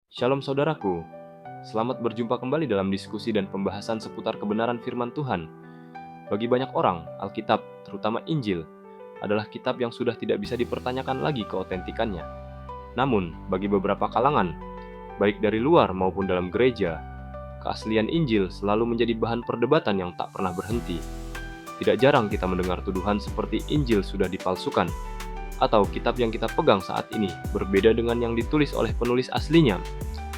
Shalom saudaraku, selamat berjumpa kembali dalam diskusi dan pembahasan seputar kebenaran firman Tuhan. Bagi banyak orang, Alkitab, terutama Injil, adalah kitab yang sudah tidak bisa dipertanyakan lagi keotentikannya. Namun, bagi beberapa kalangan, baik dari luar maupun dalam gereja, keaslian Injil selalu menjadi bahan perdebatan yang tak pernah berhenti. Tidak jarang kita mendengar tuduhan seperti Injil sudah dipalsukan, atau kitab yang kita pegang saat ini berbeda dengan yang ditulis oleh penulis aslinya.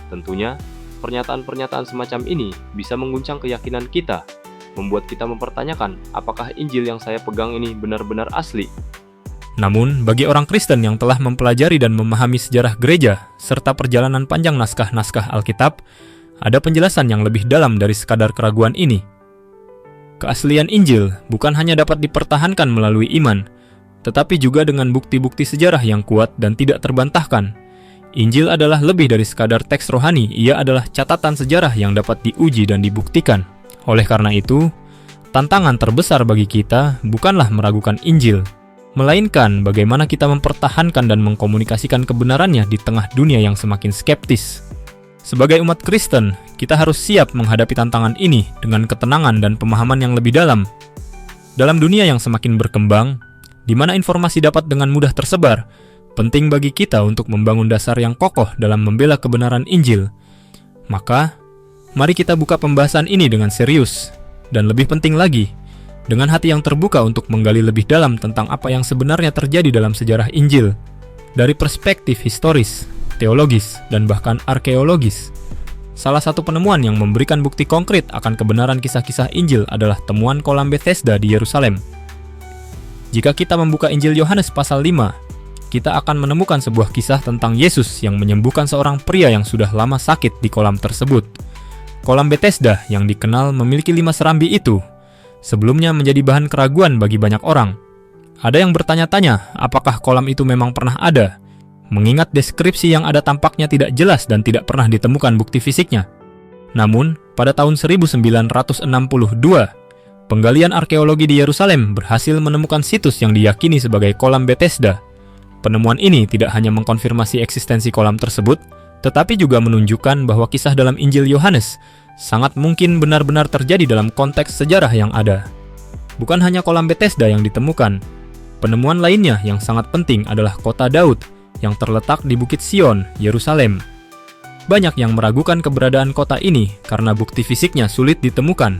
Tentunya, pernyataan-pernyataan semacam ini bisa mengguncang keyakinan kita, membuat kita mempertanyakan apakah Injil yang saya pegang ini benar-benar asli. Namun, bagi orang Kristen yang telah mempelajari dan memahami sejarah gereja, serta perjalanan panjang naskah-naskah Alkitab, ada penjelasan yang lebih dalam dari sekadar keraguan ini. Keaslian Injil bukan hanya dapat dipertahankan melalui iman, tetapi juga dengan bukti-bukti sejarah yang kuat dan tidak terbantahkan. Injil adalah lebih dari sekadar teks rohani, ia adalah catatan sejarah yang dapat diuji dan dibuktikan. Oleh karena itu, tantangan terbesar bagi kita bukanlah meragukan Injil, melainkan bagaimana kita mempertahankan dan mengkomunikasikan kebenarannya di tengah dunia yang semakin skeptis. Sebagai umat Kristen, kita harus siap menghadapi tantangan ini dengan ketenangan dan pemahaman yang lebih dalam. Dalam dunia yang semakin berkembang, di mana informasi dapat dengan mudah tersebar, penting bagi kita untuk membangun dasar yang kokoh dalam membela kebenaran Injil. Maka, mari kita buka pembahasan ini dengan serius, dan lebih penting lagi, dengan hati yang terbuka untuk menggali lebih dalam tentang apa yang sebenarnya terjadi dalam sejarah Injil, dari perspektif historis, teologis, dan bahkan arkeologis. Salah satu penemuan yang memberikan bukti konkret akan kebenaran kisah-kisah Injil adalah temuan kolam Bethesda di Yerusalem. Jika kita membuka Injil Yohanes pasal 5, kita akan menemukan sebuah kisah tentang Yesus yang menyembuhkan seorang pria yang sudah lama sakit di kolam tersebut. Kolam Bethesda yang dikenal memiliki 5 serambi itu, sebelumnya menjadi bahan keraguan bagi banyak orang. Ada yang bertanya-tanya apakah kolam itu memang pernah ada, mengingat deskripsi yang ada tampaknya tidak jelas dan tidak pernah ditemukan bukti fisiknya. Namun, pada tahun 1962, penggalian arkeologi di Yerusalem berhasil menemukan situs yang diyakini sebagai kolam Bethesda. Penemuan ini tidak hanya mengkonfirmasi eksistensi kolam tersebut, tetapi juga menunjukkan bahwa kisah dalam Injil Yohanes sangat mungkin benar-benar terjadi dalam konteks sejarah yang ada. Bukan hanya kolam Bethesda yang ditemukan, penemuan lainnya yang sangat penting adalah kota Daud yang terletak di Bukit Sion, Yerusalem. Banyak yang meragukan keberadaan kota ini karena bukti fisiknya sulit ditemukan.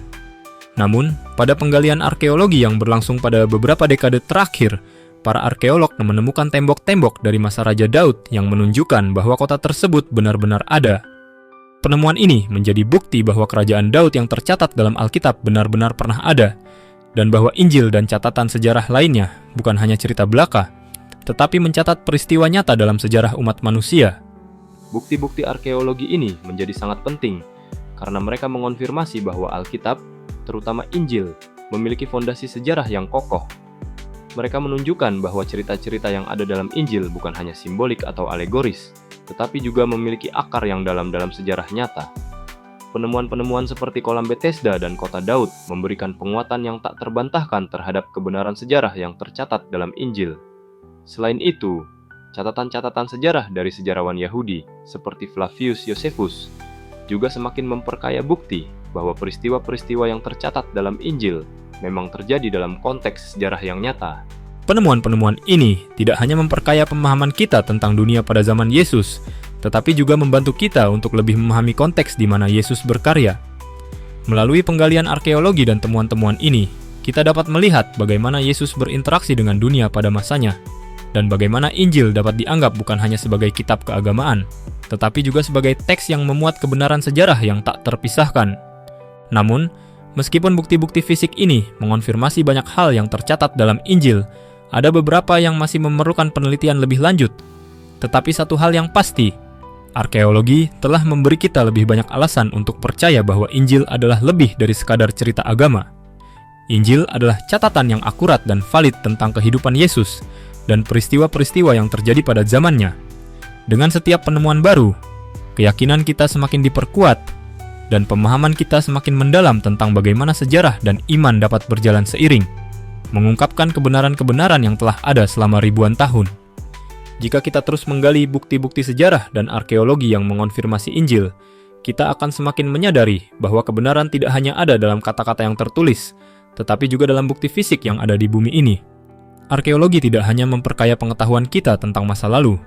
Namun, pada penggalian arkeologi yang berlangsung pada beberapa dekade terakhir, para arkeolog menemukan tembok-tembok dari masa Raja Daud yang menunjukkan bahwa kota tersebut benar-benar ada. Penemuan ini menjadi bukti bahwa kerajaan Daud yang tercatat dalam Alkitab benar-benar pernah ada, dan bahwa Injil dan catatan sejarah lainnya bukan hanya cerita belaka, tetapi mencatat peristiwa nyata dalam sejarah umat manusia. Bukti-bukti arkeologi ini menjadi sangat penting, karena mereka mengonfirmasi bahwa Alkitab, terutama Injil, memiliki fondasi sejarah yang kokoh. Mereka menunjukkan bahwa cerita-cerita yang ada dalam Injil bukan hanya simbolik atau alegoris, tetapi juga memiliki akar yang dalam sejarah nyata. Penemuan-penemuan seperti kolam Bethesda dan kota Daud memberikan penguatan yang tak terbantahkan terhadap kebenaran sejarah yang tercatat dalam Injil. Selain itu, catatan-catatan sejarah dari sejarawan Yahudi seperti Flavius Josephus juga semakin memperkaya bukti bahwa peristiwa-peristiwa yang tercatat dalam Injil memang terjadi dalam konteks sejarah yang nyata. Penemuan-penemuan ini tidak hanya memperkaya pemahaman kita tentang dunia pada zaman Yesus, tetapi juga membantu kita untuk lebih memahami konteks di mana Yesus berkarya. Melalui penggalian arkeologi dan temuan-temuan ini, kita dapat melihat bagaimana Yesus berinteraksi dengan dunia pada masanya, dan bagaimana Injil dapat dianggap bukan hanya sebagai kitab keagamaan, tetapi juga sebagai teks yang memuat kebenaran sejarah yang tak terpisahkan. Namun, meskipun bukti-bukti fisik ini mengonfirmasi banyak hal yang tercatat dalam Injil, ada beberapa yang masih memerlukan penelitian lebih lanjut. Tetapi satu hal yang pasti, arkeologi telah memberi kita lebih banyak alasan untuk percaya bahwa Injil adalah lebih dari sekadar cerita agama. Injil adalah catatan yang akurat dan valid tentang kehidupan Yesus dan peristiwa-peristiwa yang terjadi pada zamannya. Dengan setiap penemuan baru, keyakinan kita semakin diperkuat, dan pemahaman kita semakin mendalam tentang bagaimana sejarah dan iman dapat berjalan seiring, mengungkapkan kebenaran-kebenaran yang telah ada selama ribuan tahun. Jika kita terus menggali bukti-bukti sejarah dan arkeologi yang mengonfirmasi Injil, kita akan semakin menyadari bahwa kebenaran tidak hanya ada dalam kata-kata yang tertulis, tetapi juga dalam bukti fisik yang ada di bumi ini. Arkeologi tidak hanya memperkaya pengetahuan kita tentang masa lalu,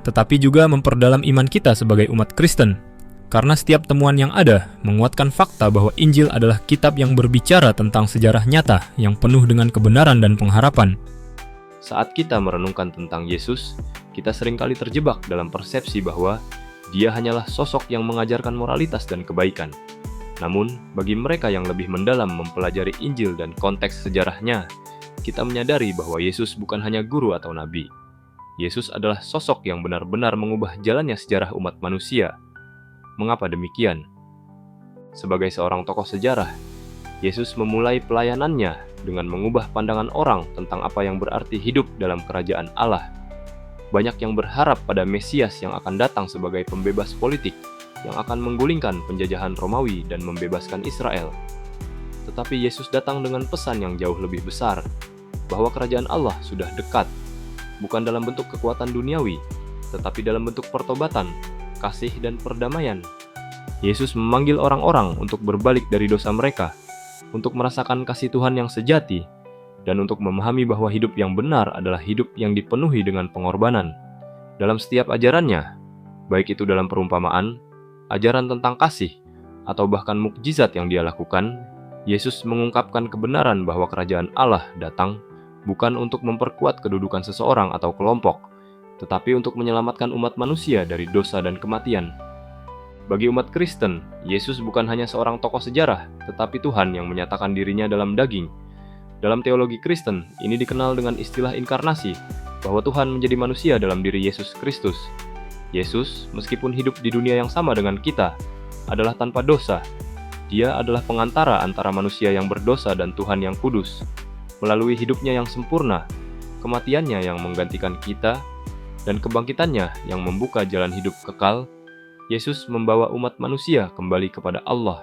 tetapi juga memperdalam iman kita sebagai umat Kristen. Karena setiap temuan yang ada menguatkan fakta bahwa Injil adalah kitab yang berbicara tentang sejarah nyata yang penuh dengan kebenaran dan pengharapan. Saat kita merenungkan tentang Yesus, kita seringkali terjebak dalam persepsi bahwa Dia hanyalah sosok yang mengajarkan moralitas dan kebaikan. Namun, bagi mereka yang lebih mendalam mempelajari Injil dan konteks sejarahnya, kita menyadari bahwa Yesus bukan hanya guru atau nabi. Yesus adalah sosok yang benar-benar mengubah jalannya sejarah umat manusia. Mengapa demikian? Sebagai seorang tokoh sejarah, Yesus memulai pelayanannya dengan mengubah pandangan orang tentang apa yang berarti hidup dalam kerajaan Allah. Banyak yang berharap pada Mesias yang akan datang sebagai pembebas politik, yang akan menggulingkan penjajahan Romawi dan membebaskan Israel. Tetapi Yesus datang dengan pesan yang jauh lebih besar, bahwa kerajaan Allah sudah dekat, bukan dalam bentuk kekuatan duniawi, tetapi dalam bentuk pertobatan, kasih dan perdamaian. Yesus memanggil orang-orang untuk berbalik dari dosa mereka, untuk merasakan kasih Tuhan yang sejati, dan untuk memahami bahwa hidup yang benar adalah hidup yang dipenuhi dengan pengorbanan. Dalam setiap ajarannya, baik itu dalam perumpamaan, ajaran tentang kasih, atau bahkan mukjizat yang Dia lakukan, Yesus mengungkapkan kebenaran bahwa kerajaan Allah datang bukan untuk memperkuat kedudukan seseorang atau kelompok, tetapi untuk menyelamatkan umat manusia dari dosa dan kematian. Bagi umat Kristen, Yesus bukan hanya seorang tokoh sejarah, tetapi Tuhan yang menyatakan dirinya dalam daging. Dalam teologi Kristen, ini dikenal dengan istilah inkarnasi, bahwa Tuhan menjadi manusia dalam diri Yesus Kristus. Yesus, meskipun hidup di dunia yang sama dengan kita, adalah tanpa dosa. Dia adalah pengantara antara manusia yang berdosa dan Tuhan yang kudus. Melalui hidupnya yang sempurna, kematiannya yang menggantikan kita, dan kebangkitannya yang membuka jalan hidup kekal, Yesus membawa umat manusia kembali kepada Allah.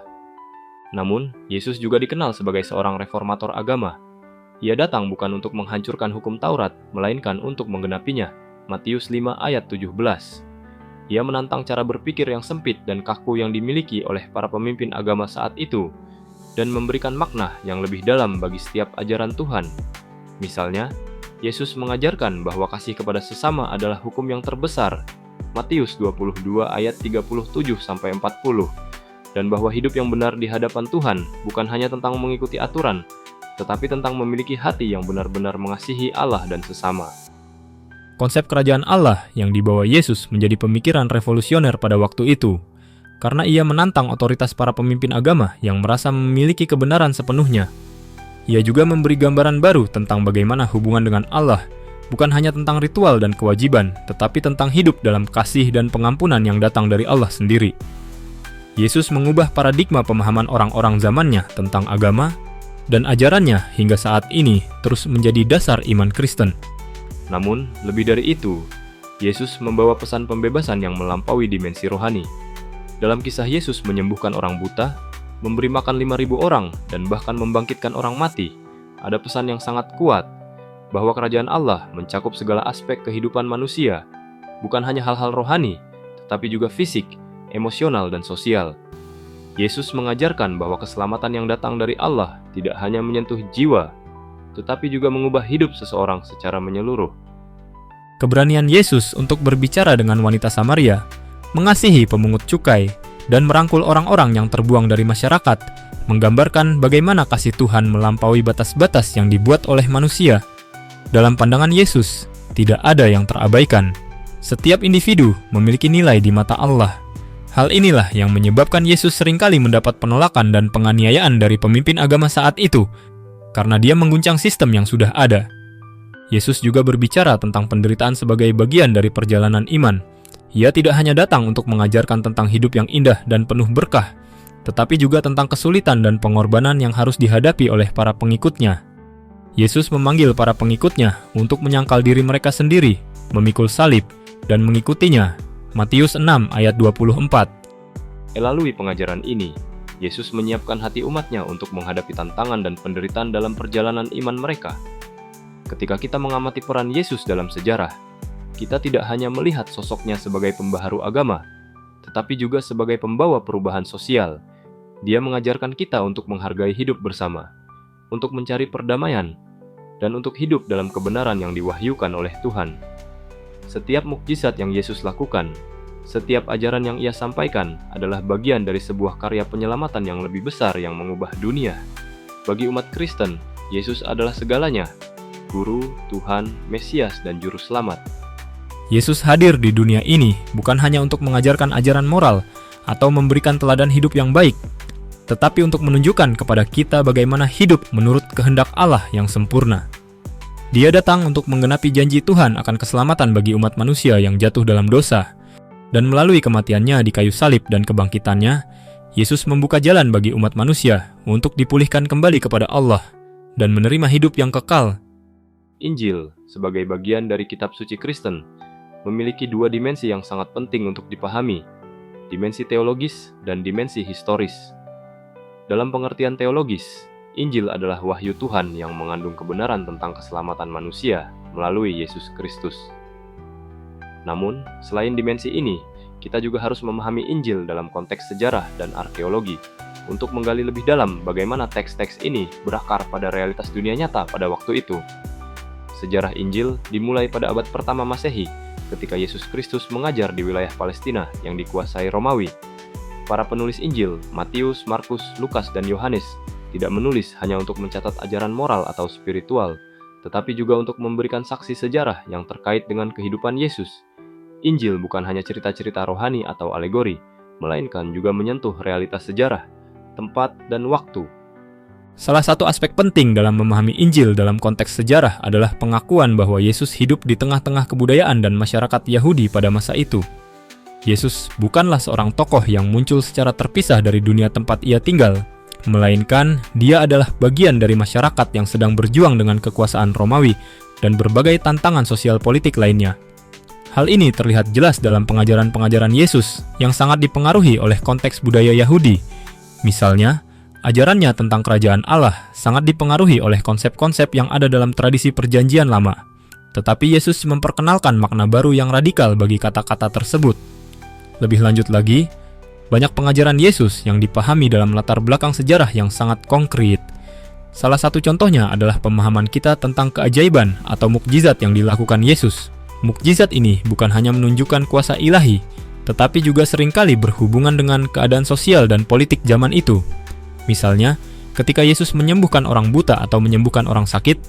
Namun, Yesus juga dikenal sebagai seorang reformator agama. Ia datang bukan untuk menghancurkan hukum Taurat, melainkan untuk menggenapinya. Matius 5 ayat 17. Ia menantang cara berpikir yang sempit dan kaku yang dimiliki oleh para pemimpin agama saat itu, dan memberikan makna yang lebih dalam bagi setiap ajaran Tuhan. Misalnya, Yesus mengajarkan bahwa kasih kepada sesama adalah hukum yang terbesar. Matius 22 ayat 37-40, dan bahwa hidup yang benar di hadapan Tuhan bukan hanya tentang mengikuti aturan, tetapi tentang memiliki hati yang benar-benar mengasihi Allah dan sesama. Konsep kerajaan Allah yang dibawa Yesus menjadi pemikiran revolusioner pada waktu itu, karena ia menantang otoritas para pemimpin agama yang merasa memiliki kebenaran sepenuhnya. Ia juga memberi gambaran baru tentang bagaimana hubungan dengan Allah bukan hanya tentang ritual dan kewajiban, tetapi tentang hidup dalam kasih dan pengampunan yang datang dari Allah sendiri. Yesus mengubah paradigma pemahaman orang-orang zamannya tentang agama, dan ajarannya hingga saat ini terus menjadi dasar iman Kristen. Namun, lebih dari itu, Yesus membawa pesan pembebasan yang melampaui dimensi rohani. Dalam kisah Yesus menyembuhkan orang buta, memberi makan 5.000 orang, dan bahkan membangkitkan orang mati, ada pesan yang sangat kuat, bahwa kerajaan Allah mencakup segala aspek kehidupan manusia, bukan hanya hal-hal rohani, tetapi juga fisik, emosional, dan sosial. Yesus mengajarkan bahwa keselamatan yang datang dari Allah tidak hanya menyentuh jiwa, tetapi juga mengubah hidup seseorang secara menyeluruh. Keberanian Yesus untuk berbicara dengan wanita Samaria, mengasihi pemungut cukai, dan merangkul orang-orang yang terbuang dari masyarakat, menggambarkan bagaimana kasih Tuhan melampaui batas-batas yang dibuat oleh manusia. Dalam pandangan Yesus, tidak ada yang terabaikan. Setiap individu memiliki nilai di mata Allah. Hal inilah yang menyebabkan Yesus seringkali mendapat penolakan dan penganiayaan dari pemimpin agama saat itu, karena dia mengguncang sistem yang sudah ada. Yesus juga berbicara tentang penderitaan sebagai bagian dari perjalanan iman. Ia tidak hanya datang untuk mengajarkan tentang hidup yang indah dan penuh berkah, tetapi juga tentang kesulitan dan pengorbanan yang harus dihadapi oleh para pengikutnya. Yesus memanggil para pengikutnya untuk menyangkal diri mereka sendiri, memikul salib, dan mengikutinya. Matius 6 ayat 24. Melalui pengajaran ini, Yesus menyiapkan hati umatnya untuk menghadapi tantangan dan penderitaan dalam perjalanan iman mereka. Ketika kita mengamati peran Yesus dalam sejarah, kita tidak hanya melihat sosoknya sebagai pembaharu agama, tetapi juga sebagai pembawa perubahan sosial. Dia mengajarkan kita untuk menghargai hidup bersama, untuk mencari perdamaian, dan untuk hidup dalam kebenaran yang diwahyukan oleh Tuhan. Setiap mukjizat yang Yesus lakukan, setiap ajaran yang Ia sampaikan adalah bagian dari sebuah karya penyelamatan yang lebih besar yang mengubah dunia. Bagi umat Kristen, Yesus adalah segalanya, Guru, Tuhan, Mesias, dan Juru Selamat. Yesus hadir di dunia ini bukan hanya untuk mengajarkan ajaran moral atau memberikan teladan hidup yang baik, tetapi untuk menunjukkan kepada kita bagaimana hidup menurut kehendak Allah yang sempurna. Dia datang untuk menggenapi janji Tuhan akan keselamatan bagi umat manusia yang jatuh dalam dosa, dan melalui kematiannya di kayu salib dan kebangkitannya, Yesus membuka jalan bagi umat manusia untuk dipulihkan kembali kepada Allah dan menerima hidup yang kekal. Injil, sebagai bagian dari kitab suci Kristen, memiliki dua dimensi yang sangat penting untuk dipahami, dimensi teologis dan dimensi historis. Dalam pengertian teologis, Injil adalah wahyu Tuhan yang mengandung kebenaran tentang keselamatan manusia melalui Yesus Kristus. Namun, selain dimensi ini, kita juga harus memahami Injil dalam konteks sejarah dan arkeologi untuk menggali lebih dalam bagaimana teks-teks ini berakar pada realitas dunia nyata pada waktu itu. Sejarah Injil dimulai pada abad pertama Masehi, ketika Yesus Kristus mengajar di wilayah Palestina yang dikuasai Romawi. Para penulis Injil, Matius, Markus, Lukas, dan Yohanes, tidak menulis hanya untuk mencatat ajaran moral atau spiritual, tetapi juga untuk memberikan saksi sejarah yang terkait dengan kehidupan Yesus. Injil bukan hanya cerita-cerita rohani atau alegori, melainkan juga menyentuh realitas sejarah, tempat, dan waktu. Salah satu aspek penting dalam memahami Injil dalam konteks sejarah adalah pengakuan bahwa Yesus hidup di tengah-tengah kebudayaan dan masyarakat Yahudi pada masa itu. Yesus bukanlah seorang tokoh yang muncul secara terpisah dari dunia tempat Ia tinggal, melainkan Dia adalah bagian dari masyarakat yang sedang berjuang dengan kekuasaan Romawi dan berbagai tantangan sosial politik lainnya. Hal ini terlihat jelas dalam pengajaran-pengajaran Yesus yang sangat dipengaruhi oleh konteks budaya Yahudi. Misalnya, ajarannya tentang kerajaan Allah sangat dipengaruhi oleh konsep-konsep yang ada dalam tradisi perjanjian lama. Tetapi Yesus memperkenalkan makna baru yang radikal bagi kata-kata tersebut. Lebih lanjut lagi, banyak pengajaran Yesus yang dipahami dalam latar belakang sejarah yang sangat konkret. Salah satu contohnya adalah pemahaman kita tentang keajaiban atau mukjizat yang dilakukan Yesus. Mukjizat ini bukan hanya menunjukkan kuasa ilahi, tetapi juga seringkali berhubungan dengan keadaan sosial dan politik zaman itu. Misalnya, ketika Yesus menyembuhkan orang buta atau menyembuhkan orang sakit,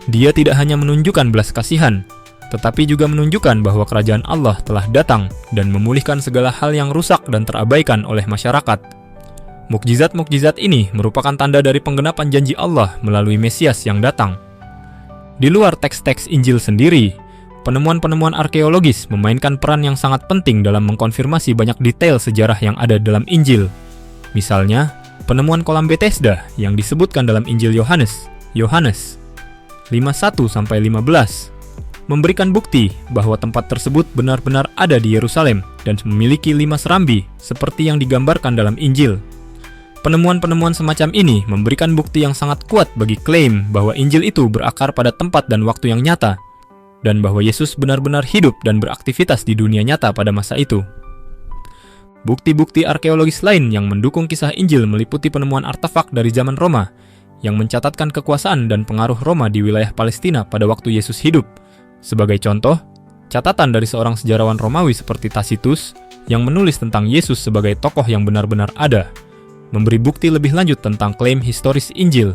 Dia tidak hanya menunjukkan belas kasihan, tetapi juga menunjukkan bahwa kerajaan Allah telah datang dan memulihkan segala hal yang rusak dan terabaikan oleh masyarakat. Mukjizat-mukjizat ini merupakan tanda dari penggenapan janji Allah melalui Mesias yang datang. Di luar teks-teks Injil sendiri, penemuan-penemuan arkeologis memainkan peran yang sangat penting dalam mengkonfirmasi banyak detail sejarah yang ada dalam Injil. Misalnya, penemuan kolam Bethesda yang disebutkan dalam Injil Yohanes 5:1-15 memberikan bukti bahwa tempat tersebut benar-benar ada di Yerusalem dan memiliki 5 serambi seperti yang digambarkan dalam Injil. Penemuan-penemuan semacam ini memberikan bukti yang sangat kuat bagi klaim bahwa Injil itu berakar pada tempat dan waktu yang nyata, dan bahwa Yesus benar-benar hidup dan beraktivitas di dunia nyata pada masa itu. Bukti-bukti arkeologis lain yang mendukung kisah Injil meliputi penemuan artefak dari zaman Roma yang mencatatkan kekuasaan dan pengaruh Roma di wilayah Palestina pada waktu Yesus hidup. Sebagai contoh, catatan dari seorang sejarawan Romawi seperti Tacitus yang menulis tentang Yesus sebagai tokoh yang benar-benar ada, memberi bukti lebih lanjut tentang klaim historis Injil.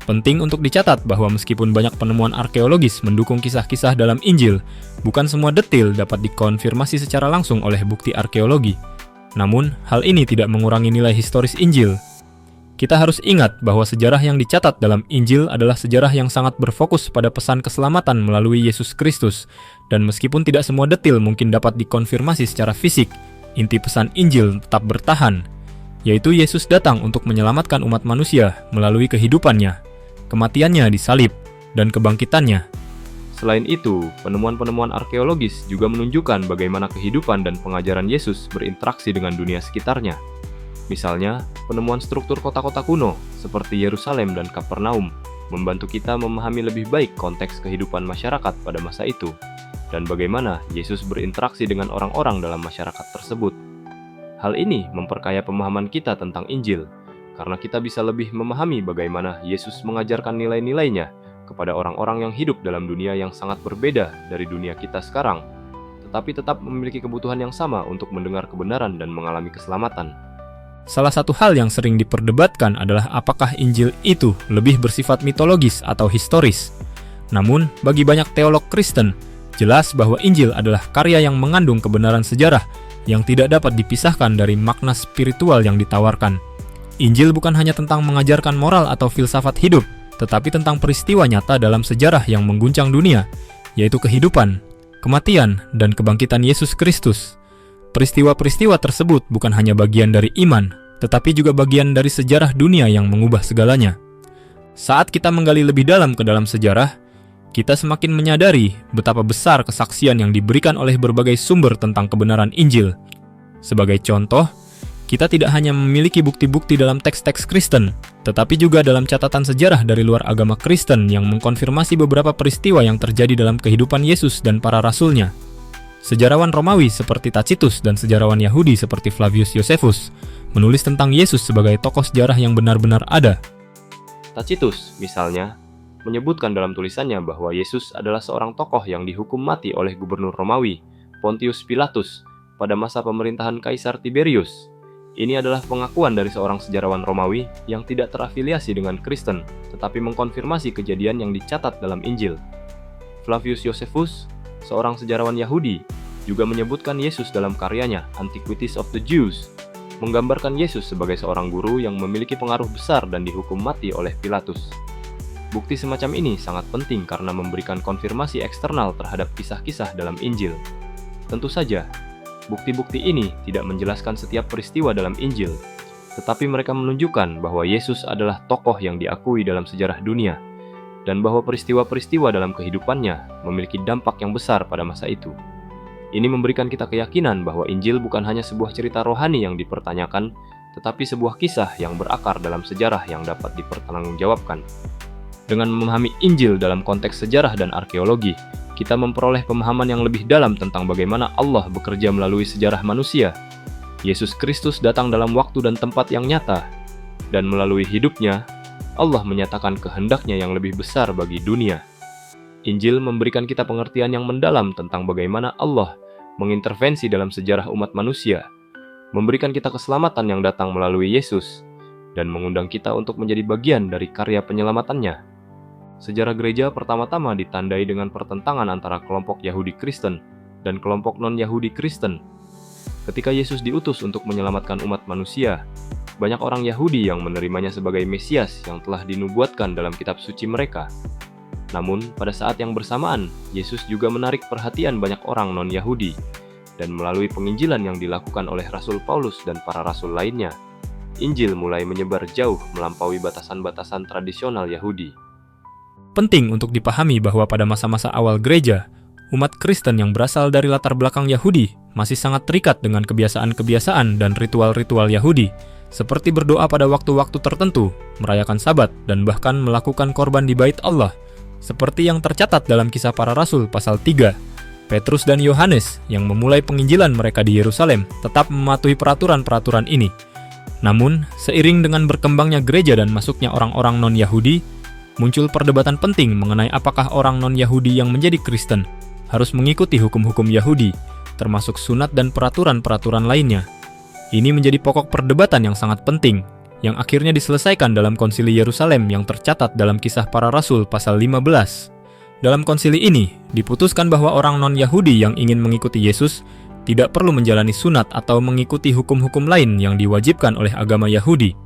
Penting untuk dicatat bahwa meskipun banyak penemuan arkeologis mendukung kisah-kisah dalam Injil, bukan semua detil dapat dikonfirmasi secara langsung oleh bukti arkeologi. Namun, hal ini tidak mengurangi nilai historis Injil. Kita harus ingat bahwa sejarah yang dicatat dalam Injil adalah sejarah yang sangat berfokus pada pesan keselamatan melalui Yesus Kristus, dan meskipun tidak semua detil mungkin dapat dikonfirmasi secara fisik, inti pesan Injil tetap bertahan, yaitu Yesus datang untuk menyelamatkan umat manusia melalui kehidupannya, kematiannya di salib, dan kebangkitannya. Selain itu, penemuan-penemuan arkeologis juga menunjukkan bagaimana kehidupan dan pengajaran Yesus berinteraksi dengan dunia sekitarnya. Misalnya, penemuan struktur kota-kota kuno seperti Yerusalem dan Kapernaum membantu kita memahami lebih baik konteks kehidupan masyarakat pada masa itu. dan bagaimana Yesus berinteraksi dengan orang-orang dalam masyarakat tersebut. Hal ini memperkaya pemahaman kita tentang Injil, karena kita bisa lebih memahami bagaimana Yesus mengajarkan nilai-nilainya kepada orang-orang yang hidup dalam dunia yang sangat berbeda dari dunia kita sekarang, tetapi tetap memiliki kebutuhan yang sama untuk mendengar kebenaran dan mengalami keselamatan. Salah satu hal yang sering diperdebatkan adalah apakah Injil itu lebih bersifat mitologis atau historis. Namun, bagi banyak teolog Kristen, jelas bahwa Injil adalah karya yang mengandung kebenaran sejarah yang tidak dapat dipisahkan dari makna spiritual yang ditawarkan. Injil bukan hanya tentang mengajarkan moral atau filsafat hidup, tetapi tentang peristiwa nyata dalam sejarah yang mengguncang dunia, yaitu kehidupan, kematian, dan kebangkitan Yesus Kristus. Peristiwa-peristiwa tersebut bukan hanya bagian dari iman, tetapi juga bagian dari sejarah dunia yang mengubah segalanya. Saat kita menggali lebih dalam ke dalam sejarah, kita semakin menyadari betapa besar kesaksian yang diberikan oleh berbagai sumber tentang kebenaran Injil. Sebagai contoh, kita tidak hanya memiliki bukti-bukti dalam teks-teks Kristen, tetapi juga dalam catatan sejarah dari luar agama Kristen yang mengkonfirmasi beberapa peristiwa yang terjadi dalam kehidupan Yesus dan para rasulnya. Sejarawan Romawi seperti Tacitus dan sejarawan Yahudi seperti Flavius Josephus menulis tentang Yesus sebagai tokoh sejarah yang benar-benar ada. Tacitus, misalnya, menyebutkan dalam tulisannya bahwa Yesus adalah seorang tokoh yang dihukum mati oleh gubernur Romawi, Pontius Pilatus, pada masa pemerintahan Kaisar Tiberius. Ini adalah pengakuan dari seorang sejarawan Romawi yang tidak terafiliasi dengan Kristen, tetapi mengkonfirmasi kejadian yang dicatat dalam Injil. Flavius Josephus, seorang sejarawan Yahudi, juga menyebutkan Yesus dalam karyanya Antiquities of the Jews, menggambarkan Yesus sebagai seorang guru yang memiliki pengaruh besar dan dihukum mati oleh Pilatus. Bukti semacam ini sangat penting karena memberikan konfirmasi eksternal terhadap kisah-kisah dalam Injil. Tentu saja, bukti-bukti ini tidak menjelaskan setiap peristiwa dalam Injil, tetapi mereka menunjukkan bahwa Yesus adalah tokoh yang diakui dalam sejarah dunia, dan bahwa peristiwa-peristiwa dalam kehidupannya memiliki dampak yang besar pada masa itu. Ini memberikan kita keyakinan bahwa Injil bukan hanya sebuah cerita rohani yang dipertanyakan, tetapi sebuah kisah yang berakar dalam sejarah yang dapat dipertanggungjawabkan. Dengan memahami Injil dalam konteks sejarah dan arkeologi, kita memperoleh pemahaman yang lebih dalam tentang bagaimana Allah bekerja melalui sejarah manusia. Yesus Kristus datang dalam waktu dan tempat yang nyata, dan melalui hidupnya, Allah menyatakan kehendaknya yang lebih besar bagi dunia. Injil memberikan kita pengertian yang mendalam tentang bagaimana Allah mengintervensi dalam sejarah umat manusia, memberikan kita keselamatan yang datang melalui Yesus, dan mengundang kita untuk menjadi bagian dari karya penyelamatannya. Sejarah gereja pertama-tama ditandai dengan pertentangan antara kelompok Yahudi Kristen dan kelompok non-Yahudi Kristen. Ketika Yesus diutus untuk menyelamatkan umat manusia, banyak orang Yahudi yang menerimanya sebagai Mesias yang telah dinubuatkan dalam kitab suci mereka. Namun, pada saat yang bersamaan, Yesus juga menarik perhatian banyak orang non-Yahudi, dan melalui penginjilan yang dilakukan oleh Rasul Paulus dan para rasul lainnya, Injil mulai menyebar jauh melampaui batasan-batasan tradisional Yahudi. Penting untuk dipahami bahwa pada masa-masa awal gereja, umat Kristen yang berasal dari latar belakang Yahudi masih sangat terikat dengan kebiasaan-kebiasaan dan ritual-ritual Yahudi, seperti berdoa pada waktu-waktu tertentu, merayakan Sabat, dan bahkan melakukan korban di Bait Allah, seperti yang tercatat dalam Kisah Para Rasul pasal 3. Petrus dan Yohanes yang memulai penginjilan mereka di Yerusalem tetap mematuhi peraturan-peraturan ini. Namun, seiring dengan berkembangnya gereja dan masuknya orang-orang non-Yahudi, muncul perdebatan penting mengenai apakah orang non-Yahudi yang menjadi Kristen harus mengikuti hukum-hukum Yahudi, termasuk sunat dan peraturan-peraturan lainnya. Ini menjadi pokok perdebatan yang sangat penting, yang akhirnya diselesaikan dalam konsili Yerusalem yang tercatat dalam Kisah Para Rasul pasal 15. Dalam konsili ini, diputuskan bahwa orang non-Yahudi yang ingin mengikuti Yesus tidak perlu menjalani sunat atau mengikuti hukum-hukum lain yang diwajibkan oleh agama Yahudi.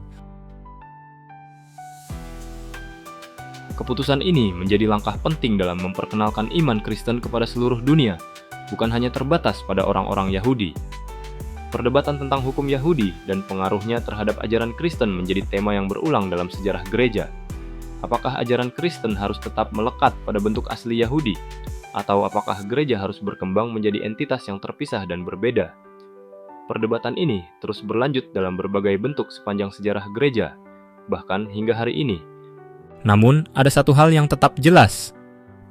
Keputusan ini menjadi langkah penting dalam memperkenalkan iman Kristen kepada seluruh dunia, bukan hanya terbatas pada orang-orang Yahudi. Perdebatan tentang hukum Yahudi dan pengaruhnya terhadap ajaran Kristen menjadi tema yang berulang dalam sejarah gereja. Apakah ajaran Kristen harus tetap melekat pada bentuk asli Yahudi, atau apakah gereja harus berkembang menjadi entitas yang terpisah dan berbeda? Perdebatan ini terus berlanjut dalam berbagai bentuk sepanjang sejarah gereja, bahkan hingga hari ini. Namun, ada satu hal yang tetap jelas,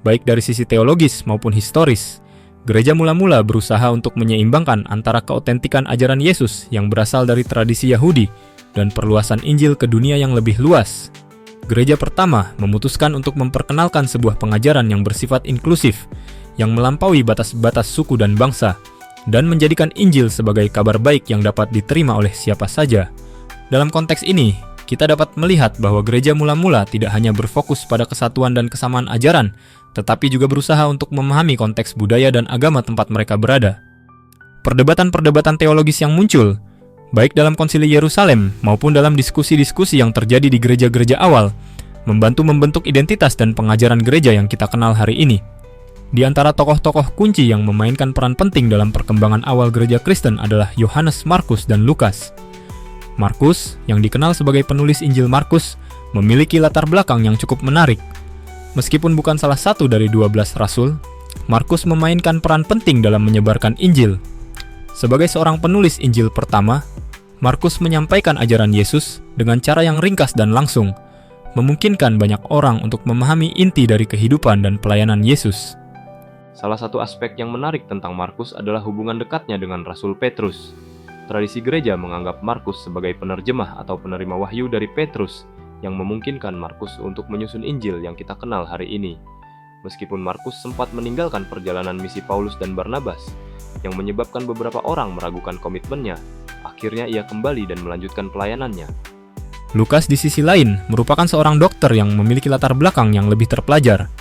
baik dari sisi teologis maupun historis, Gereja mula-mula berusaha untuk menyeimbangkan antara keotentikan ajaran Yesus yang berasal dari tradisi Yahudi dan perluasan Injil ke dunia yang lebih luas. Gereja pertama memutuskan untuk memperkenalkan sebuah pengajaran yang bersifat inklusif, yang melampaui batas-batas suku dan bangsa, dan menjadikan Injil sebagai kabar baik yang dapat diterima oleh siapa saja. Dalam konteks ini, kita dapat melihat bahwa gereja mula-mula tidak hanya berfokus pada kesatuan dan kesamaan ajaran, tetapi juga berusaha untuk memahami konteks budaya dan agama tempat mereka berada. Perdebatan-perdebatan teologis yang muncul, baik dalam konsili Yerusalem maupun dalam diskusi-diskusi yang terjadi di gereja-gereja awal, membantu membentuk identitas dan pengajaran gereja yang kita kenal hari ini. Di antara tokoh-tokoh kunci yang memainkan peran penting dalam perkembangan awal gereja Kristen adalah Yohanes, Markus, dan Lukas. Markus, yang dikenal sebagai penulis Injil Markus, memiliki latar belakang yang cukup menarik. Meskipun bukan salah satu dari 12 rasul, Markus memainkan peran penting dalam menyebarkan Injil. Sebagai seorang penulis Injil pertama, Markus menyampaikan ajaran Yesus dengan cara yang ringkas dan langsung, memungkinkan banyak orang untuk memahami inti dari kehidupan dan pelayanan Yesus. Salah satu aspek yang menarik tentang Markus adalah hubungan dekatnya dengan Rasul Petrus. Tradisi gereja menganggap Markus sebagai penerjemah atau penerima wahyu dari Petrus yang memungkinkan Markus untuk menyusun Injil yang kita kenal hari ini. Meskipun Markus sempat meninggalkan perjalanan misi Paulus dan Barnabas, yang menyebabkan beberapa orang meragukan komitmennya, akhirnya ia kembali dan melanjutkan pelayanannya. Lukas di sisi lain merupakan seorang dokter yang memiliki latar belakang yang lebih terpelajar.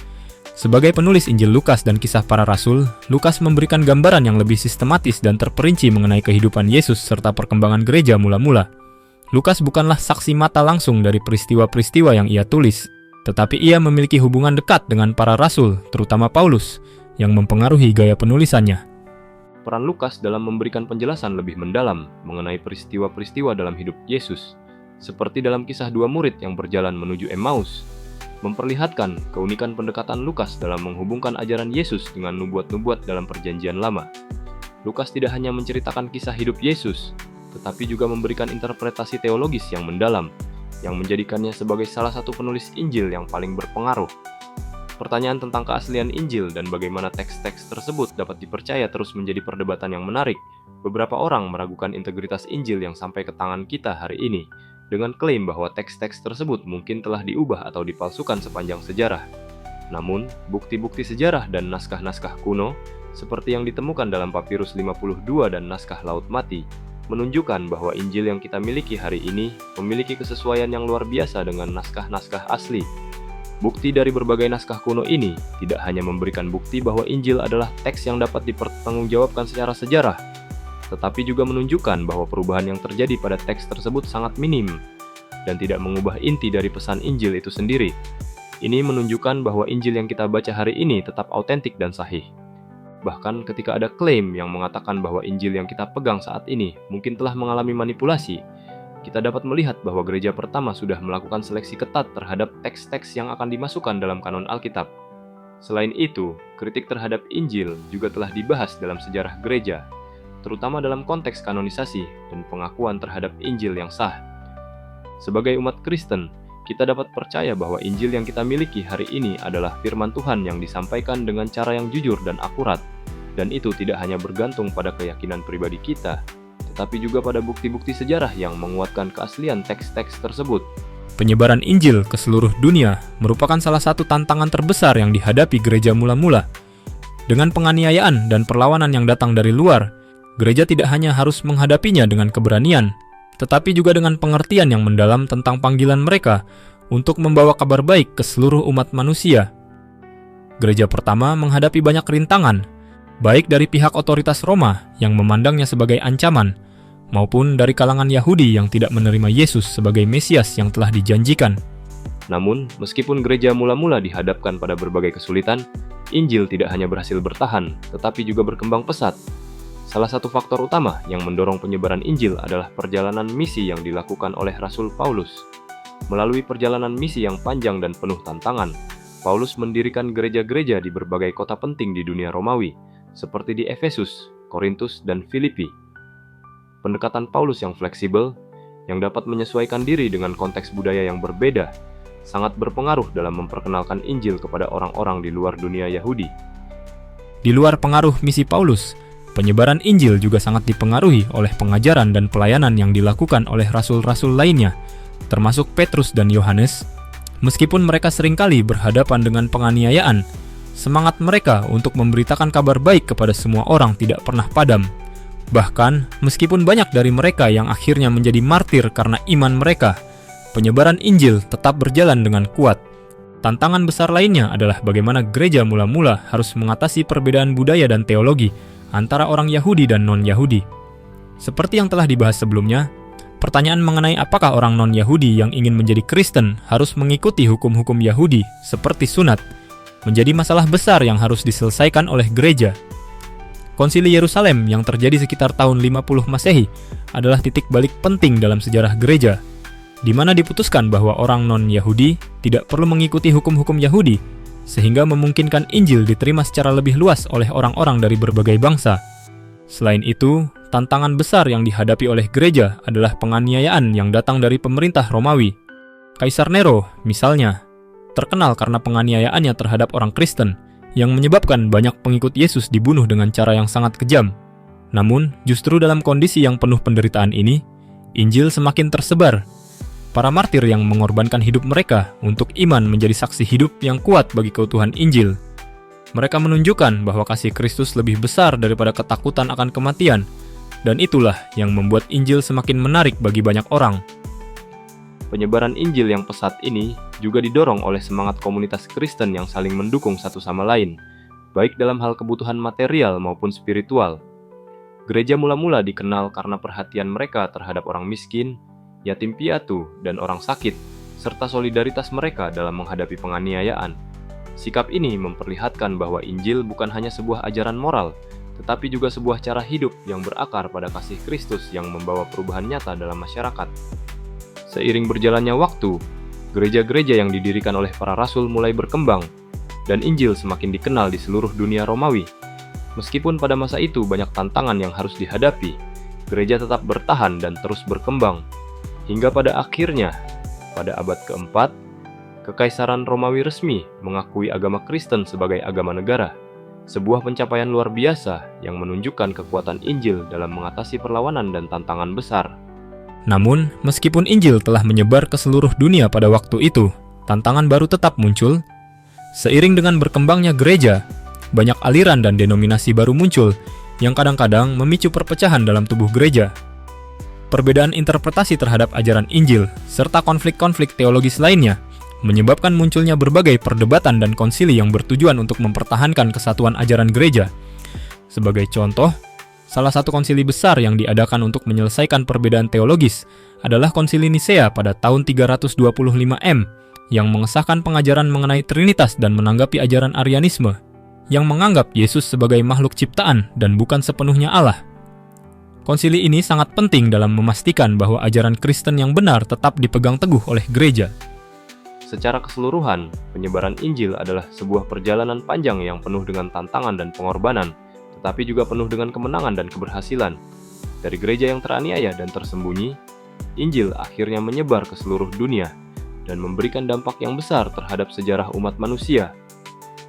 Sebagai penulis Injil Lukas dan Kisah Para Rasul, Lukas memberikan gambaran yang lebih sistematis dan terperinci mengenai kehidupan Yesus serta perkembangan gereja mula-mula. Lukas bukanlah saksi mata langsung dari peristiwa-peristiwa yang ia tulis, tetapi ia memiliki hubungan dekat dengan para rasul, terutama Paulus, yang mempengaruhi gaya penulisannya. Peran Lukas dalam memberikan penjelasan lebih mendalam mengenai peristiwa-peristiwa dalam hidup Yesus, seperti dalam kisah dua murid yang berjalan menuju Emmaus, memperlihatkan keunikan pendekatan Lukas dalam menghubungkan ajaran Yesus dengan nubuat-nubuat dalam Perjanjian Lama. Lukas tidak hanya menceritakan kisah hidup Yesus, tetapi juga memberikan interpretasi teologis yang mendalam, yang menjadikannya sebagai salah satu penulis Injil yang paling berpengaruh. Pertanyaan tentang keaslian Injil dan bagaimana teks-teks tersebut dapat dipercaya terus menjadi perdebatan yang menarik. Beberapa orang meragukan integritas Injil yang sampai ke tangan kita hari ini, dengan klaim bahwa teks-teks tersebut mungkin telah diubah atau dipalsukan sepanjang sejarah. Namun, bukti-bukti sejarah dan naskah-naskah kuno, seperti yang ditemukan dalam Papirus 52 dan naskah Laut Mati, menunjukkan bahwa Injil yang kita miliki hari ini memiliki kesesuaian yang luar biasa dengan naskah-naskah asli. Bukti dari berbagai naskah kuno ini tidak hanya memberikan bukti bahwa Injil adalah teks yang dapat dipertanggungjawabkan secara sejarah, tetapi juga menunjukkan bahwa perubahan yang terjadi pada teks tersebut sangat minim dan tidak mengubah inti dari pesan Injil itu sendiri. Ini menunjukkan bahwa Injil yang kita baca hari ini tetap autentik dan sahih. Bahkan ketika ada klaim yang mengatakan bahwa Injil yang kita pegang saat ini mungkin telah mengalami manipulasi, kita dapat melihat bahwa gereja pertama sudah melakukan seleksi ketat terhadap teks-teks yang akan dimasukkan dalam kanon Alkitab. Selain itu, kritik terhadap Injil juga telah dibahas dalam sejarah gereja, terutama dalam konteks kanonisasi dan pengakuan terhadap Injil yang sah. Sebagai umat Kristen, kita dapat percaya bahwa Injil yang kita miliki hari ini adalah firman Tuhan yang disampaikan dengan cara yang jujur dan akurat, dan itu tidak hanya bergantung pada keyakinan pribadi kita, tetapi juga pada bukti-bukti sejarah yang menguatkan keaslian teks-teks tersebut. Penyebaran Injil ke seluruh dunia merupakan salah satu tantangan terbesar yang dihadapi gereja mula-mula. Dengan penganiayaan dan perlawanan yang datang dari luar, gereja tidak hanya harus menghadapinya dengan keberanian, tetapi juga dengan pengertian yang mendalam tentang panggilan mereka untuk membawa kabar baik ke seluruh umat manusia. Gereja pertama menghadapi banyak rintangan, baik dari pihak otoritas Roma yang memandangnya sebagai ancaman, maupun dari kalangan Yahudi yang tidak menerima Yesus sebagai Mesias yang telah dijanjikan. Namun, meskipun gereja mula-mula dihadapkan pada berbagai kesulitan, Injil tidak hanya berhasil bertahan, tetapi juga berkembang pesat. Salah satu faktor utama yang mendorong penyebaran Injil adalah perjalanan misi yang dilakukan oleh Rasul Paulus. Melalui perjalanan misi yang panjang dan penuh tantangan, Paulus mendirikan gereja-gereja di berbagai kota penting di dunia Romawi, seperti di Efesus, Korintus, dan Filipi. Pendekatan Paulus yang fleksibel, yang dapat menyesuaikan diri dengan konteks budaya yang berbeda, sangat berpengaruh dalam memperkenalkan Injil kepada orang-orang di luar dunia Yahudi. Di luar pengaruh misi Paulus, penyebaran Injil juga sangat dipengaruhi oleh pengajaran dan pelayanan yang dilakukan oleh rasul-rasul lainnya, termasuk Petrus dan Yohanes. Meskipun mereka seringkali berhadapan dengan penganiayaan, semangat mereka untuk memberitakan kabar baik kepada semua orang tidak pernah padam. Bahkan, meskipun banyak dari mereka yang akhirnya menjadi martir karena iman mereka, penyebaran Injil tetap berjalan dengan kuat. Tantangan besar lainnya adalah bagaimana gereja mula-mula harus mengatasi perbedaan budaya dan teologi antara orang Yahudi dan non-Yahudi. Seperti yang telah dibahas sebelumnya, pertanyaan mengenai apakah orang non-Yahudi yang ingin menjadi Kristen harus mengikuti hukum-hukum Yahudi seperti sunat menjadi masalah besar yang harus diselesaikan oleh gereja. Konsili Yerusalem yang terjadi sekitar tahun 50 Masehi adalah titik balik penting dalam sejarah gereja, di mana diputuskan bahwa orang non-Yahudi tidak perlu mengikuti hukum-hukum Yahudi, sehingga memungkinkan Injil diterima secara lebih luas oleh orang-orang dari berbagai bangsa. Selain itu, tantangan besar yang dihadapi oleh gereja adalah penganiayaan yang datang dari pemerintah Romawi. Kaisar Nero, misalnya, terkenal karena penganiayaannya terhadap orang Kristen, yang menyebabkan banyak pengikut Yesus dibunuh dengan cara yang sangat kejam. Namun, justru dalam kondisi yang penuh penderitaan ini, Injil semakin tersebar. Para martir yang mengorbankan hidup mereka untuk iman menjadi saksi hidup yang kuat bagi keutuhan Injil. Mereka menunjukkan bahwa kasih Kristus lebih besar daripada ketakutan akan kematian, dan itulah yang membuat Injil semakin menarik bagi banyak orang. Penyebaran Injil yang pesat ini juga didorong oleh semangat komunitas Kristen yang saling mendukung satu sama lain, baik dalam hal kebutuhan material maupun spiritual. Gereja mula-mula dikenal karena perhatian mereka terhadap orang miskin, yatim piatu, dan orang sakit, serta solidaritas mereka dalam menghadapi penganiayaan. Sikap ini memperlihatkan bahwa Injil bukan hanya sebuah ajaran moral, tetapi juga sebuah cara hidup yang berakar pada kasih Kristus yang membawa perubahan nyata dalam masyarakat. Seiring berjalannya waktu, gereja-gereja yang didirikan oleh para rasul mulai berkembang, dan Injil semakin dikenal di seluruh dunia Romawi. Meskipun pada masa itu banyak tantangan yang harus dihadapi, gereja tetap bertahan dan terus berkembang. Hingga pada akhirnya, pada abad keempat, Kekaisaran Romawi resmi mengakui agama Kristen sebagai agama negara, sebuah pencapaian luar biasa yang menunjukkan kekuatan Injil dalam mengatasi perlawanan dan tantangan besar. Namun, meskipun Injil telah menyebar ke seluruh dunia pada waktu itu, tantangan baru tetap muncul. Seiring dengan berkembangnya gereja, banyak aliran dan denominasi baru muncul yang kadang-kadang memicu perpecahan dalam tubuh gereja. Perbedaan interpretasi terhadap ajaran Injil, serta konflik-konflik teologis lainnya, menyebabkan munculnya berbagai perdebatan dan konsili yang bertujuan untuk mempertahankan kesatuan ajaran gereja. Sebagai contoh, salah satu konsili besar yang diadakan untuk menyelesaikan perbedaan teologis adalah Konsili Nisea pada tahun 325 M, yang mengesahkan pengajaran mengenai Trinitas dan menanggapi ajaran Arianisme, yang menganggap Yesus sebagai makhluk ciptaan dan bukan sepenuhnya Allah. Konsili ini sangat penting dalam memastikan bahwa ajaran Kristen yang benar tetap dipegang teguh oleh gereja. Secara keseluruhan, penyebaran Injil adalah sebuah perjalanan panjang yang penuh dengan tantangan dan pengorbanan, tetapi juga penuh dengan kemenangan dan keberhasilan. Dari gereja yang teraniaya dan tersembunyi, Injil akhirnya menyebar ke seluruh dunia dan memberikan dampak yang besar terhadap sejarah umat manusia.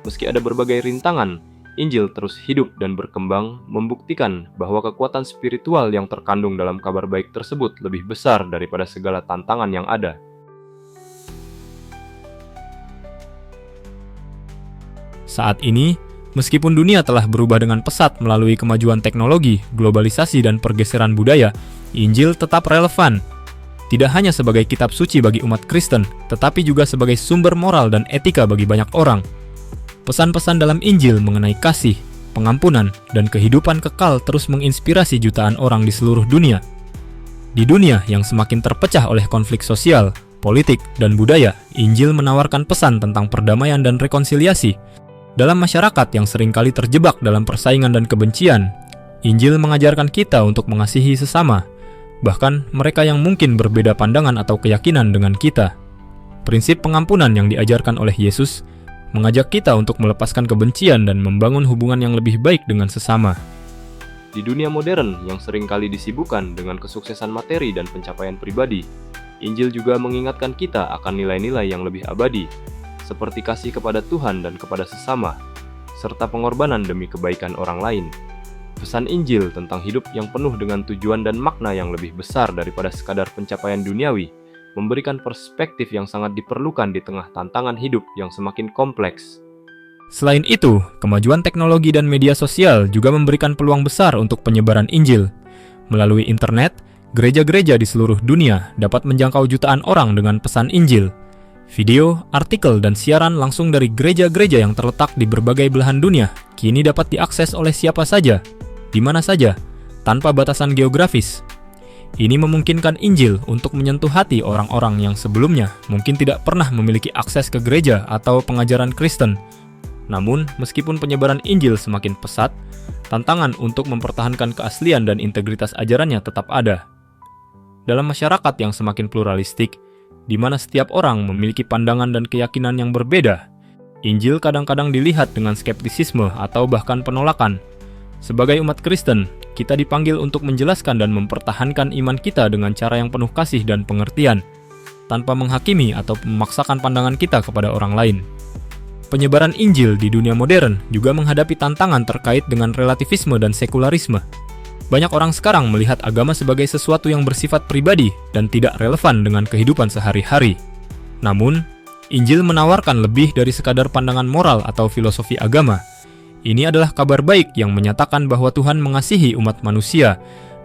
Meski ada berbagai rintangan, Injil terus hidup dan berkembang, membuktikan bahwa kekuatan spiritual yang terkandung dalam kabar baik tersebut lebih besar daripada segala tantangan yang ada. Saat ini, meskipun dunia telah berubah dengan pesat melalui kemajuan teknologi, globalisasi, dan pergeseran budaya, Injil tetap relevan. Tidak hanya sebagai kitab suci bagi umat Kristen, tetapi juga sebagai sumber moral dan etika bagi banyak orang. Pesan-pesan dalam Injil mengenai kasih, pengampunan, dan kehidupan kekal terus menginspirasi jutaan orang di seluruh dunia. Di dunia yang semakin terpecah oleh konflik sosial, politik, dan budaya, Injil menawarkan pesan tentang perdamaian dan rekonsiliasi. Dalam masyarakat yang seringkali terjebak dalam persaingan dan kebencian, Injil mengajarkan kita untuk mengasihi sesama, bahkan mereka yang mungkin berbeda pandangan atau keyakinan dengan kita. Prinsip pengampunan yang diajarkan oleh Yesus mengajak kita untuk melepaskan kebencian dan membangun hubungan yang lebih baik dengan sesama. Di dunia modern yang seringkali disibukkan dengan kesuksesan materi dan pencapaian pribadi, Injil juga mengingatkan kita akan nilai-nilai yang lebih abadi, seperti kasih kepada Tuhan dan kepada sesama, serta pengorbanan demi kebaikan orang lain. Pesan Injil tentang hidup yang penuh dengan tujuan dan makna yang lebih besar daripada sekadar pencapaian duniawi, memberikan perspektif yang sangat diperlukan di tengah tantangan hidup yang semakin kompleks. Selain itu, kemajuan teknologi dan media sosial juga memberikan peluang besar untuk penyebaran Injil. Melalui internet, gereja-gereja di seluruh dunia dapat menjangkau jutaan orang dengan pesan Injil. Video, artikel, dan siaran langsung dari gereja-gereja yang terletak di berbagai belahan dunia kini dapat diakses oleh siapa saja, di mana saja, tanpa batasan geografis. Ini memungkinkan Injil untuk menyentuh hati orang-orang yang sebelumnya mungkin tidak pernah memiliki akses ke gereja atau pengajaran Kristen. Namun, meskipun penyebaran Injil semakin pesat, tantangan untuk mempertahankan keaslian dan integritas ajarannya tetap ada. Dalam masyarakat yang semakin pluralistik, di mana setiap orang memiliki pandangan dan keyakinan yang berbeda, Injil kadang-kadang dilihat dengan skeptisisme atau bahkan penolakan. Sebagai umat Kristen, kita dipanggil untuk menjelaskan dan mempertahankan iman kita dengan cara yang penuh kasih dan pengertian, tanpa menghakimi atau memaksakan pandangan kita kepada orang lain. Penyebaran Injil di dunia modern juga menghadapi tantangan terkait dengan relativisme dan sekularisme. Banyak orang sekarang melihat agama sebagai sesuatu yang bersifat pribadi dan tidak relevan dengan kehidupan sehari-hari. Namun, Injil menawarkan lebih dari sekadar pandangan moral atau filosofi agama. Ini adalah kabar baik yang menyatakan bahwa Tuhan mengasihi umat manusia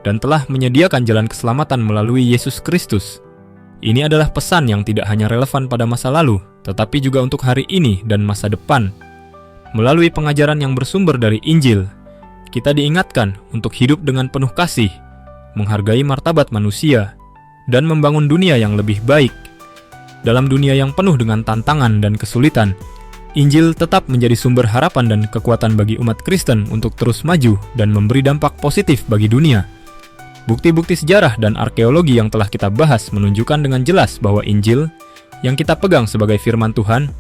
dan telah menyediakan jalan keselamatan melalui Yesus Kristus. Ini adalah pesan yang tidak hanya relevan pada masa lalu, tetapi juga untuk hari ini dan masa depan. Melalui pengajaran yang bersumber dari Injil, kita diingatkan untuk hidup dengan penuh kasih, menghargai martabat manusia, dan membangun dunia yang lebih baik. Dalam dunia yang penuh dengan tantangan dan kesulitan, Injil tetap menjadi sumber harapan dan kekuatan bagi umat Kristen untuk terus maju dan memberi dampak positif bagi dunia. Bukti-bukti sejarah dan arkeologi yang telah kita bahas menunjukkan dengan jelas bahwa Injil, yang kita pegang sebagai firman Tuhan,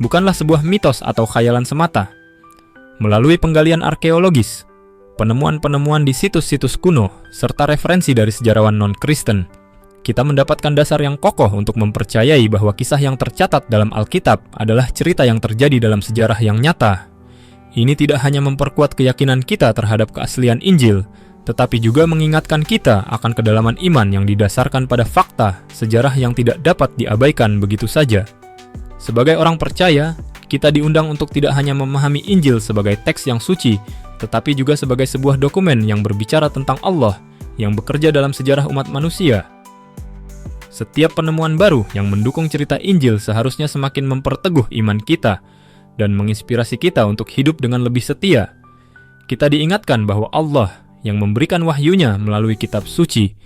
bukanlah sebuah mitos atau khayalan semata. Melalui penggalian arkeologis, penemuan-penemuan di situs-situs kuno, serta referensi dari sejarawan non-Kristen, kita mendapatkan dasar yang kokoh untuk mempercayai bahwa kisah yang tercatat dalam Alkitab adalah cerita yang terjadi dalam sejarah yang nyata. Ini tidak hanya memperkuat keyakinan kita terhadap keaslian Injil, tetapi juga mengingatkan kita akan kedalaman iman yang didasarkan pada fakta sejarah yang tidak dapat diabaikan begitu saja. Sebagai orang percaya, kita diundang untuk tidak hanya memahami Injil sebagai teks yang suci, tetapi juga sebagai sebuah dokumen yang berbicara tentang Allah yang bekerja dalam sejarah umat manusia. Setiap penemuan baru yang mendukung cerita Injil seharusnya semakin memperteguh iman kita dan menginspirasi kita untuk hidup dengan lebih setia. Kita diingatkan bahwa Allah yang memberikan wahyunya melalui kitab suci